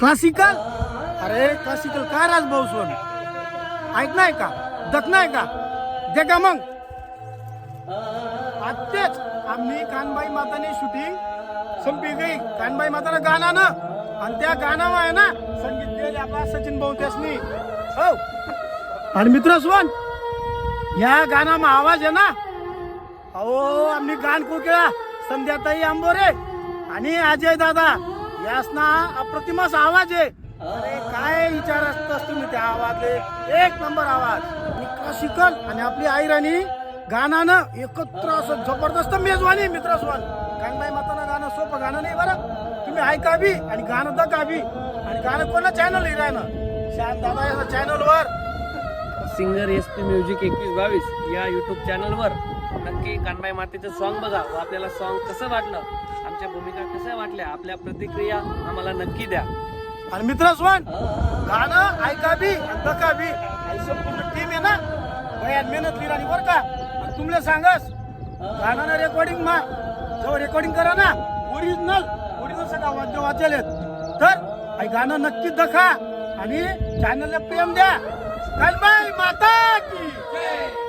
Classical? अरे classical काय राजभाऊ सोन ऐकणार का दखणार का दे का मग आत्तेच आम्ही कानबाई माताने शूटिंग संपी गई. कानबाई मातानं गाणं ना आणि त्या गाण्यावर आहे ना संगीत दिले आपला सचिन भाऊ त्यासनी हो. आणि मित्र सोन या गाण्यामा आवाज आहे ना अहो आम्ही गाण कुकेळा संध्याताई आंबोरे आणि अजय दादा यासना अप्रतिमच आवाज आहे. अरे काय विचार असतस तुम्ही त्या आवाज एक नंबर आवाज क्लासिकल आणि आपली आई राणी गाणं एकत्र असं जबरदस्त मेजवानी मित्र सोन. कानबाई मातानं गाणं सोपं गाणं नाही बरं. तुम्ही ऐका बी आणि गाणं दका बी आणि गाणं कोणा चॅनल राहणं श्याम दादा या चॅनलवर सिंगर SP म्युझिक 2122 या युट्यूब चॅनलवर नक्की कानबाई मातेचं सॉन्ग बघा व आपल्याला सॉन्ग कसं वाटलं, आमच्या भूमिका कशा वाटल्या, आपल्या प्रतिक्रिया आम्हाला नक्की द्या. आणि मित्र सोन गाणं ऐका बी आणि दका बी आणि संपूर्ण टीम आहे ना बयान मेहनत लिहिली बरं का. आणि तुमले सांगस गाणं रेकॉर्डिंग मा जेव्हा रेकॉर्डिंग करा ना ओरिजिनल सगळा वाद्य वाचेल तर हे गाणं नक्की दखा आणि चॅनलला प्रेम द्या. कानबाई माता की जय.